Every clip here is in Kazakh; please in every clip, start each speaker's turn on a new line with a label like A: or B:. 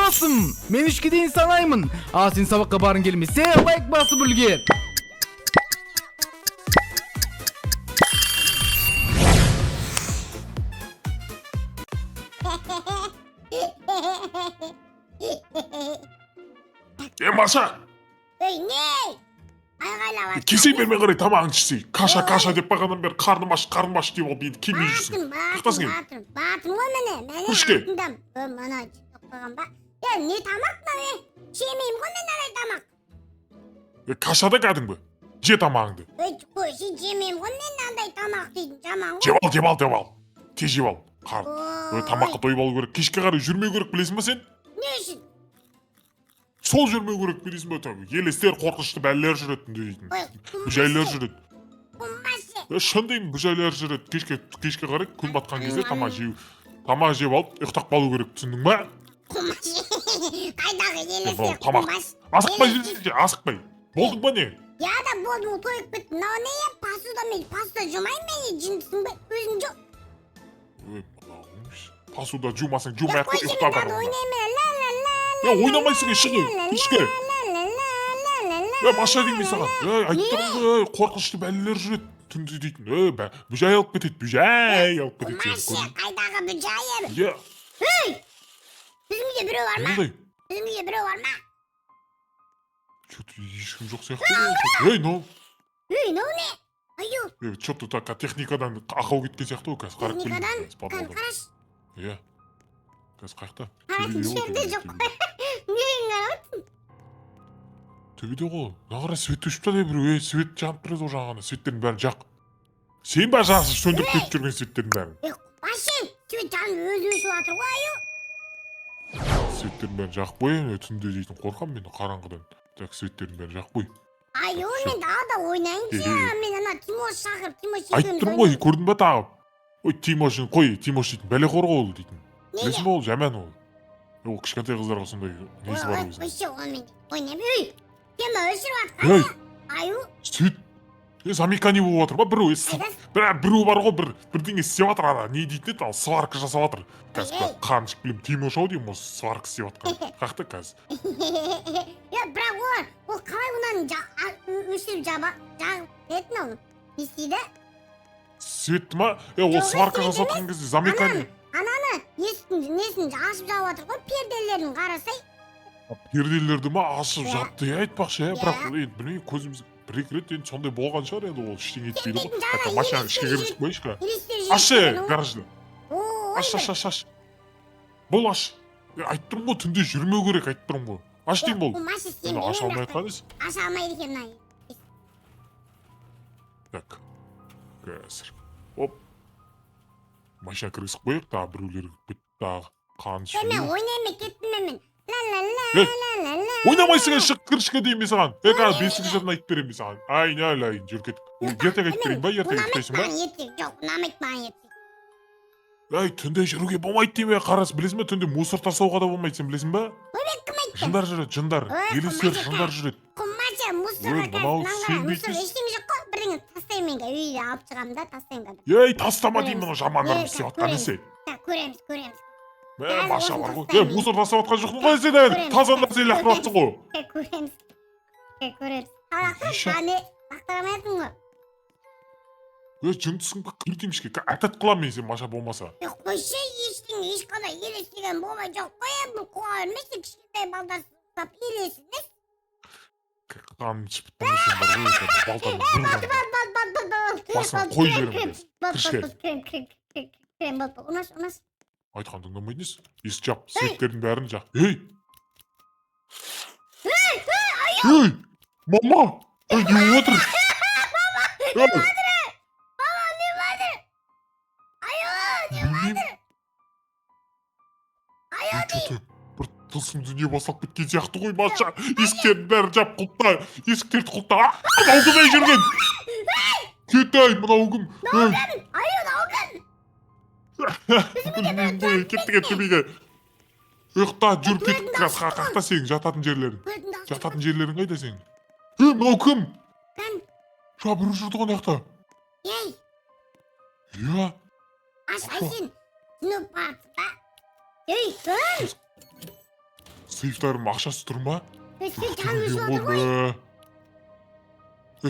A: достым, мен үшке дейін санаймын. А сен сабаққа барың келмесе, лайк басып үлгер.
B: Маша!
C: Ей, не? Айғайлап
B: Кесе бермей қарай тамағын ішсей. Каша деп бағаннан бері қарным аш деп алып енді келмей жүрсің. Қақтасың
C: Батым ғой міне.
B: Үшке.
C: Мана тоқтаған ба? Не тамақ мына? Жемеймін ғой мен алай тамақ.
B: Кашада кәдімгі. Же тамағыңды.
C: Сен жемеймін ғой мен андай тамақ дейтін жаман ғой.
B: Жеп ал. Тез жеп ал. Тамаққа тойып алу керек. Кешке қарай жүрмеу керек білесің ба сен?
C: Не үшін?
B: Сол жүрмеу керек білесің ба? Елестер қорқышты бәлелер жүретін дейтін. Бүжайлер жүреді.
C: Құмбасы.
B: Шын деймін, бүжайлер жүреді. Кешке қарай күн батқан кезде тамақ жеп алып ұйықтап қалу керек, түсіндің ба?
C: Құмбасы. Қайдағы елестер құмбасы.
B: Асықпай жүрсің, асықпай. Болдың ба не?
C: Я да болдым, тойып біттім. Мынау не я? Пасуда жумайын мен, жындысың ба? Өзің жу.
B: Пасуда жумасың, жумай-ақ ұйықтап
C: бар.
B: Ойнамайсың, шығы, ішке. Маша деймін саған. Айттым, қорқышты бәлелер жүреді. Түнде дейтін. Бүжай алып кетеді, бүжай алып кетеді.
C: Маша, қайдағы бүжайым?
B: Ей!
C: Біздің үйде біреу бар ма?
B: Қандай?
C: Біздің үйде біреу бар ма?
B: Что-то ешкім жоқ сияқты. Ей, ну?
C: Мынау не? Аю.
B: Что-то так, техникадан ақау кеткен сияқты ғой, қазір қарап келейін.
C: Техникадан? Қараш.
B: Иә. Қазір қаяқта?
C: Қарайтын жерде жоқ қой. Нең қарап?
B: Төбеде ғой. Нағыра свет өшіп та біреу. Свет жанып тұрады ол жағына. Светтердің бәрін жақ. Сен бәрі жақсы сөндіріп кетіп жүрген светтердің бәрін.
C: Машин, свет жанып өзі өшіп жатыр ғой, аю.
B: Светтердің бәрін жақып қой. Түнде дейтін қорқам мен қараңғыдан. Так, светтердің бәрін жақып қой.
C: Аю, мен ада ойнайыншы. Мен ана Тимош шақырып, Тимош екеуміз
B: айттым ғой, көрдің ба тағып? Ой, Тимош дейтін, бәлеқор ғой ол дейтін. Білесің ба ол, жаман ол. Ол кішкентай қыздарға сондай несі бар өзі.
C: Өйше, онымен ойнап, Тема өшіріп атқан. Аю.
B: Сөйт. Замекани болып отыр ба, біреу бар ғой, бірдеңе істеп жатыр ана. Не дейтін еді, ал сварка жасап жатыр. Қазір қан ішіп білем, Тимош ау деймін, осы сварка істеп жатқан. Қақты қазір.
C: Бірақ ол қалай онан өшіріп жағып етін ол? Не істейді?
B: Светті ма? Ол сварка жасап жатқан кезде замекани.
C: Ананы несін ашып жауып жатыр ғой, перделерін қарасай.
B: Перделерді ма ашып жатты, айтпақшы, бірақ білмеймін, көзіміз бір-екі рет енді сондай болған шығар, енді ол ештеңе етпейді ғой. Машинаның ішке кіргізіп қойшы. Ашы, гаражды. Аш. Бол аш. Айттым ғой, түнде жүрмеу керек, айттым ғой. Аш деймін бол. Аша алмай атқан есі.
C: Аша алмайды екен мына.
B: Так. Қазір. Оп. Машина кіргізіп қояйық, тағы біреулер бітті, тағы қан ішіп.
C: Мен ойнаймын, кеттім мен.
B: Ойнамайсың, шық кірішке деймін мен саған. Қазір бесінші жадын айтып беремін мен саған. Айналайын, жүр кеттік. Ертең айтып берейін ба, ертең айтпайсың ба?
C: Жоқ, ұнамайды маған ертең.
B: Түнде жүруге болмайды деймін, қарасы білесің ба? Түнде мусор тастауға да болмайды, сен білесің ба?
C: Кім айтты?
B: Жындар жүреді, жындар. Елестер жындар жүреді.
C: Құмаша, мусор ештеңе жоқ қой, бірдеңе тастаймын менге, үйде алып шығамын да, тастаймын да.
B: Ей, тастама деймін, мұны жамандар істеп жатқан есе.
C: Көреміз.
B: Маша бар ғой. Мусор тастап жатқан жоқпын ғой сен әлі. Таза нәрсені лақтырып жатсың ғой.
C: Көреміз. Лақтырамайсың ғой.
B: Жындысың ба? Кір деймін ішке. Әтәт қылам мен сен, Маша болмаса.
C: Қойшы, ешқандай елестеген болмай жоқ қой, бұл қоға өрмесін, кішкентай балдар сұрап елесіңіз.
B: Қаным ішіп біттім сен бар ғой, балтаны басын қой жерім. Кірішке.
C: Ұнас.
B: Айтқан тыңдамайдыңыз. Есік жап, светтердің бәрін жақ. Ей! Мама! Не отыр? Бір тылсым дүние басылып кеткен сияқты ғой, Маша. Есіктердің бәрін жап, құлтта. Есіктерді құлтта. Мынау кім ей жүрген? Кет-ай, мынау кім? Білмеймін ғой, кеттік біге. Ұйықта, жүр кетіп қақта сенің жататын жерлерің. Жататын жерлерің қайда сенің? Мынау кім? Жа, бір жүрді ғой нақта.
C: Ей!
B: Иә?
C: Ашқайсың, түніп барсы ба? Ей, кім?
B: Сейфтарым ақшасы тұр ма?
C: Сен танып жатыр ғой.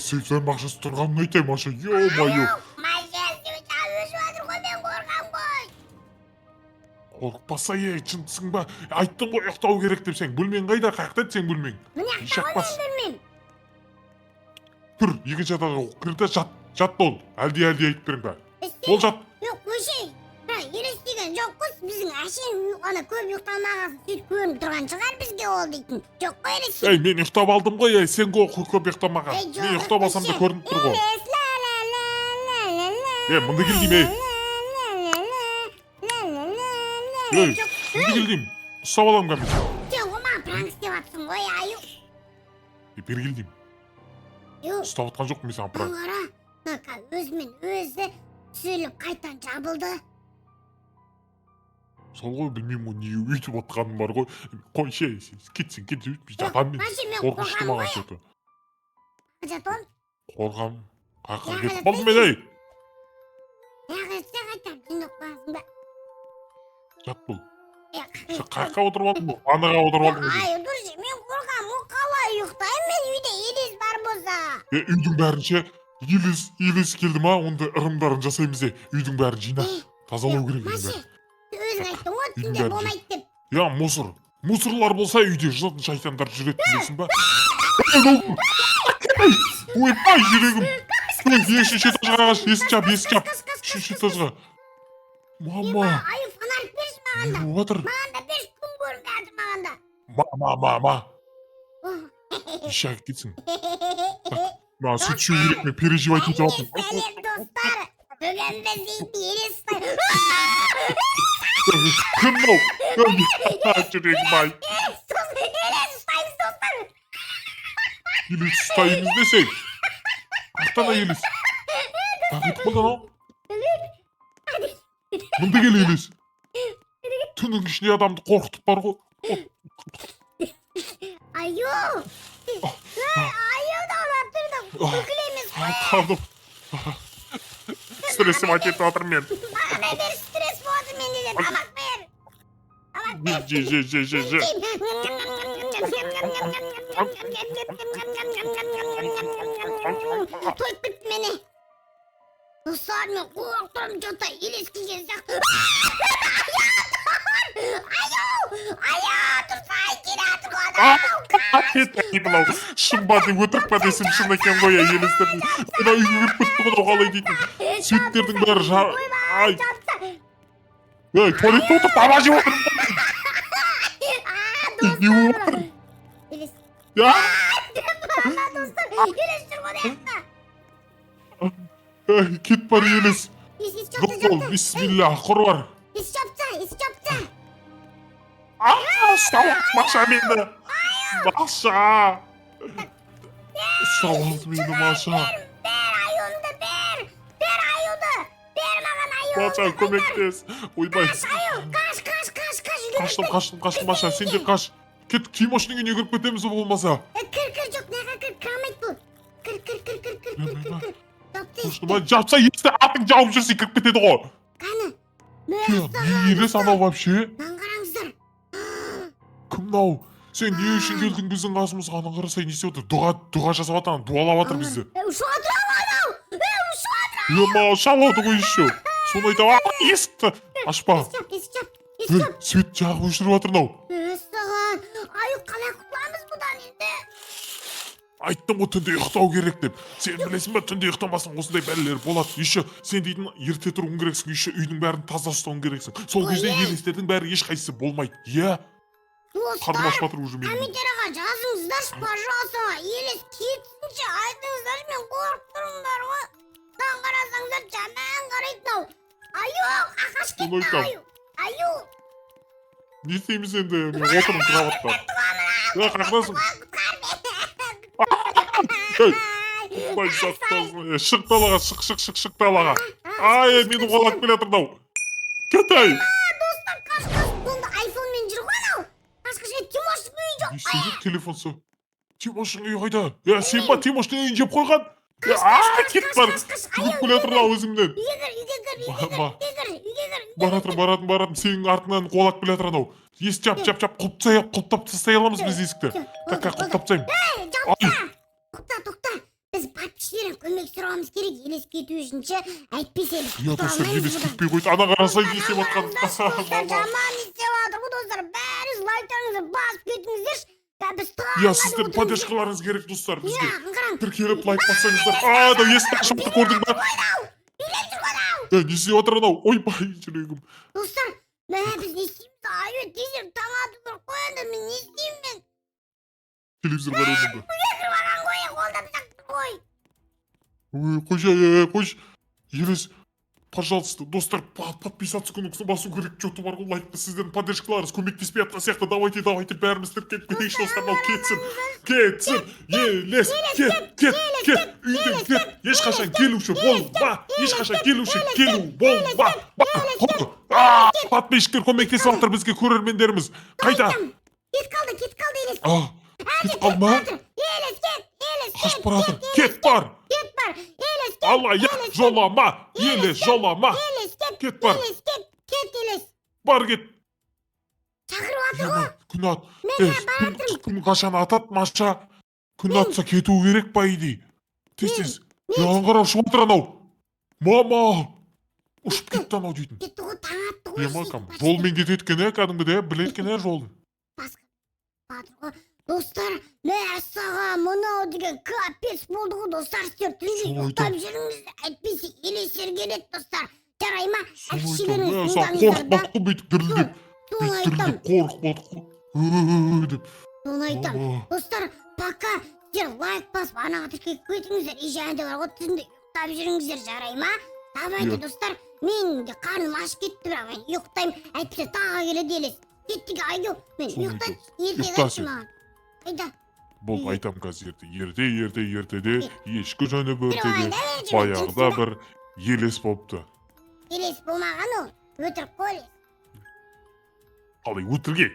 B: Сейфтарым ақшасы тұрғанын айтайын, Маша. Ё-моё.
C: Маша, сен танып жатыр ғой, мен қорқам ғой.
B: Қорықпаса шындысың ба? Айттым ғой ұйықтау керек деп. Сен бөлмең қайда? Қаяқта еді сен бөлмең?
C: Міне қақпас білмеймін.
B: Тұр, екінші атаға кірді, жат бол. Әлде айтып берің ба? Бол жат.
C: Жоқ, көшей. Елестеген жоқ қой, біздің әшейін ана көп ұйықтамағасын сөйтіп көрініп тұрған шығар бізге ол дейтін. Жоқ қой елестеген.
B: Ей, мен ұйықтап алдым ғой, сен көп ұйықтамаған. Мен ұйықтап алсам да көрініп тұр ғой. Мында кел деймін, мында кел деймін. Ұстап аламын кәмін.
C: Сен ома пранк істеп атсың ғой, аю.
B: Бері кел деймін. Ұстап атқан жоқ мен саған пранк.
C: Қара, өзімен өзі сөйліп қайтан жабылды.
B: Сол ғой, білмеймін ғой, не өйтіп отқаным бар ғой. Қой, кетсін, өйтпей жатам мен. Қорқышты маған сөйті.
C: Жатон?
B: Қорқам. Қаққа кетіп қалдым мен, ей.
C: Яғытса қайтам, сен оқпағасың ба?
B: Жат бұл. Сен қаққа отырып алдың ба? Анаға отырып алдың ба?
C: Ай, дұрыс, мен қорқам, ол қалай ұйықтаймын, мен үйде елес бар болса.
B: Үйдің бәрінше елес келді ма, онда ырымдарын жасаймыз де. Үйдің бәрін жина. Тазалау керек үйдің бәрін.
C: Өзің айттың ғой, түнде болмайды деп.
B: Я, мусорлар болса үйде жын шайтандар жүреді білесің ба? Ойбай, жүрегім. Үшінші этажға қағаш, есін жап. Үшінші этажға. Мама.
C: Ай, фонарик берші мағанда.
B: Не болып жатыр?
C: Мағанда берші, күн көрініп жатыр мағанда.
B: Мама. Ишақ кетсін. Маған сүт ішу керек, мен переживать етіп жатырмын.
C: Сәлем достар. Бүгін біз дейтін елес ұстаймыз.
B: Кім ол? Жүрегім ай.
C: Елес ұстаймыз достар.
B: Елес ұстаймыз десең. Ақтана елес. Қайтып қалдан ау? Мұнда кел елес. Түннің ішіне адамды қорқытып бар ғой.
C: Аю. Аю да олап тұрдым. Үкілеміз ғой.
B: Қалдым. Стрессім әкетіп жатыр мен.
C: Маған бер стресс болды менде де тамақ бер.
B: Же.
C: Тойып бітті мені. Достар, мен қуып тұрмын, жота елес келген сияқты. Аю, тұрсай келатыр ғой.
B: Шын ба деп өтірік па десем шын екен ғой елестердің. Мен үйге кіріп бітті ғой қалай дейтін. Сөйттердің бәрі ай. Туалетте отырып таба жеп отырмын. Не болып жатыр?
C: Елес.
B: Я?
C: Достар, елес жүр ғой жақта.
B: Кет бар елес.
C: Есі
B: Жоқ
C: жапты.
B: бол, бисмилlah, құр бар.
C: Есі жапты.
B: Ұстап Маша мені. Маша. Ұстап алды мені Маша.
C: Бер аюмды, бер аюды. Бер маған аюмды.
B: Маша көмектес. Ойбай.
C: Аю, қаш.
B: Қаштым Маша, сен де қаш. Кет, Тимоштың үйіне кіріп кетеміз болмаса.
C: Кір, жоқ, неға кір, кірамайды бұл. Кір.
B: Жапса есті атың жауып жүрсе кіріп кетеді ғой.
C: Қаны,
B: Не елес анау вообще?
C: Нан қараңыздар.
B: Кім мынау? Сен не үшін келдің біздің қасымызға? Ана қарасай не істеп отыр? Дұға жасап жатыр, дуалап жатыр бізді.
C: Ушуға тұра анау.
B: Ема, шалады ғой еще. Соны айтам, есікті ашпа. Свет жағып өшіріп жатыр мынау.
C: Саған, аю қалай құтыламыз бұдан енді?
B: Айттым ғой түнде ұйықтау керек деп. Сен білесің ба, түнде ұйықтамасаң осындай бәлелер болады. Еще сен дейтін ерте тұруың керексің, еще үйдің бәрін таза ұстауың керексің. Сол кезде елестердің бәрі ешқайсысы болмайды. Иә? Қарным ашып жатыр уже менің.
C: Комментарияға жазыңыздаршы, пожалуйста. Елес кетсінші, айтыңыздаршы, мен қорқып тұрмын бар ғой. Таң қарасаңдар жаман қарайды мынау. Аю, ақаш кетті аю.
B: Не істейміз енді? Мен отырмын кроватта. Қақдасың? Ой, жаттасың. Шық далаға, шық далаға. Ай, мені қолап келе жатыр мынау. Кет ай.
C: Достар, қаш. Бұнда айфонмен жүр ғой анау. Қаш, Тимоштың үйі жоқ.
B: Не істейді телефонсы? Тимоштың үйі қайда? Сен ба Тимоштың үйін жеп қойған? Kет бар. Тығып келе жатыр ау өзімнен.
C: Үйге кір.
B: Баратырмын. Сенің артынан қуалап келе жатыр анау. Есік жап. Құлыптап тастай аламыз біз есікті. Кака құлыптап тастаймын.
C: Тоқта. Біз подписчиктерден көмек сұрауымыз керек, елес кету үшін ше. Әйтпесе біз
B: Я
C: құтыла
B: достар
C: алмаймыз
B: елес
C: бұдан.
B: кетпей қойды. Ана қарасай не істеп жатқанын.
C: Достар жаман не істеп жатыр ғой достар. Бәріңіз лайктарыңызды басып кетіңіздерші. Біз
B: Я сіздің поддержкаларыңыз керек достар бізге.
C: қараң.
B: Тіркеліп лайк бассаңыздар. Да есікті ашып көрдің ба? Не істеп жатыр анау? Ойбай жүрегім.
C: Достар, біз не істейміз? Аю, тезіріп таң атып бір қойынды, мен не істеймін мен?
B: Телевизор қарадым ба?
C: Маған қой, қолда бір қой.
B: Қойшы. Елес, пожалуйста, достар, подписаться кнопкасын басу керек. Что-то бар ғой, лайкты сіздердің поддержкаларыңыз көмектеспей жатқан сияқты. Давайте, бәріміз тіркеліп кетейікші достар. Мынау кетсін. Елес, кет. Үйден кет. Ешқашан келуші болма. Подписчиктер көмектесіп жатыр бізге, көрермендеріміз. Қайда?
C: Кет қалды, Елес.
B: Кет қалма?
C: Елес,
B: Қашып баратыр. Кет бар.
C: Елес,
B: Алаяқ жолама. Елес жолама. Кет бар.
C: Елес.
B: Бар кет.
C: Шақырып жатыр ғой.
B: Күн ат. Күн қашан атат Маша? Күн атса кету керек па иди? Тез. Яған қарап ұшып отыр анау. Мама. Ұшып кетті анау дейтін.
C: Кетті ғой, таң атты ғой.
B: Макам, жолмен кетеді екен, кәдімгідей, біледі екен жолын.
C: Достар, мәссаған мынау деген капец болды ғой достар. Сіздер түнде ұйықтап жүріңіздер. Әйтпесе елестер келеді достар. Жарай ма? Әкшілеріңіз
B: Қорықпадық қой бүйтіп дірілдеп. Қорықпадық қой. Деп.
C: Соны айтам. Достар, пока сіздер лайк басып анаға тіркеліп кетіңіздер. Және де бар ғой, түнде ұйықтап жүріңіздер. Жарай ма? Давайте достар, мен де қарным ашып кетті, бірақ мен ұйықтаймын. Әйтпесе тағы келеді елес. Кеттіге айдау. Мен ұйықтайын. Ертең айтшы маған. Айда.
B: Бұл айтам қазір ертеде ешкі жөні бөртеде баяғыда бір елес болыпты.
C: Елес болмаған ол, өтірік қой.
B: Қалай өтірге?